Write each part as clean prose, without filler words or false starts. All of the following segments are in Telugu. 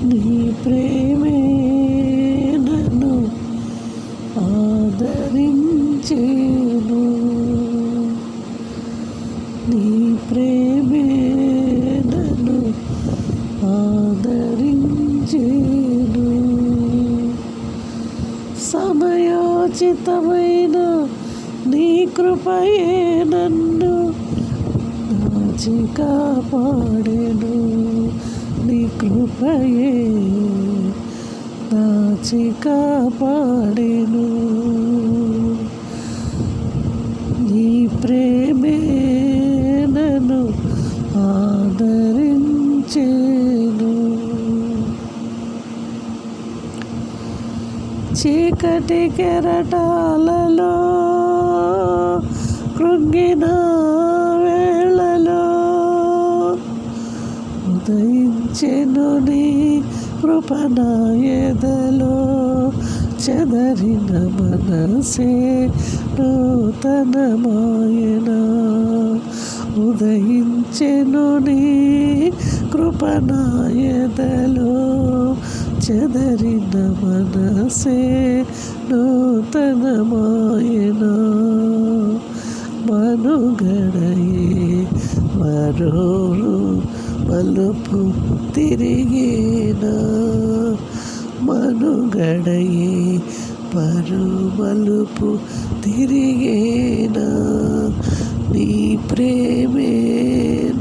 నీ ప్రేమే నన్ను ఆదరించేను, నీ ప్రేమే నన్ను ఆదరించేను. సమయోచితమైన నీ కృపయే నన్ను దాచి కాపాడెను, నీ కృపయే దాచి కాపాడెను. నీ ప్రేమే నన్ను ఆదరించెను. చీకటి కెరటాలలో కృంగిన వేళలో ఉదయించెను నీ కృప నా ఎదలో. చెదరిన మనసే నూతనమాయన, ఉదయించెను నీ కృప నా ఎదలో. చెదరిన మనసే నూతనమాయన, మనుగడయే మరో మలుపు తిరిగేనా, మనుగడయే మరో మలుపు తిరిగేనా. నీ ప్రేమే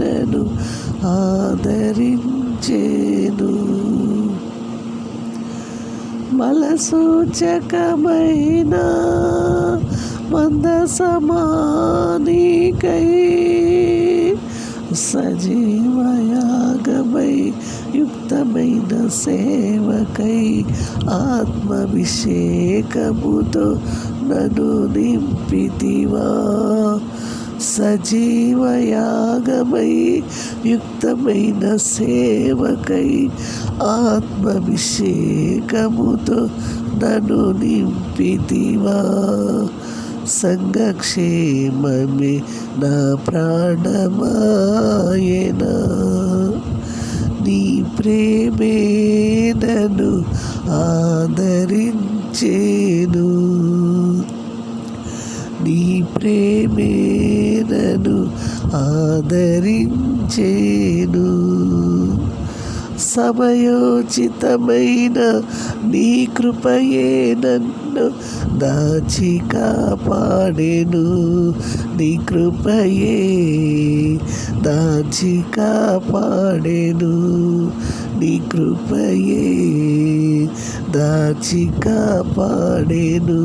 నన్ను ఆదరించెను. మలసూచకమైన మందసమానికై సజీవయాగమై యుక్తమైన సేవకై ఆత్మాభిషేకముతో నన్ను నింపితివా. సజీవయాగమై యుక్తమైన సేవకై ఆత్మాభిషేకముతో నన్ను నింపితివా. సంఘక్షేమమే నా ప్రాణమాయనా, నీ ప్రేమే నన్ను ఆదరించెను, నీ ప్రేమే నన్ను ఆదరించెను. సమయోచితమైన నీ కృపయే నన్ను దాచి కాపాడెను, నీ కృపయే దాచి కాపాడెను, నీ కృపయే దాచి కాపాడెను.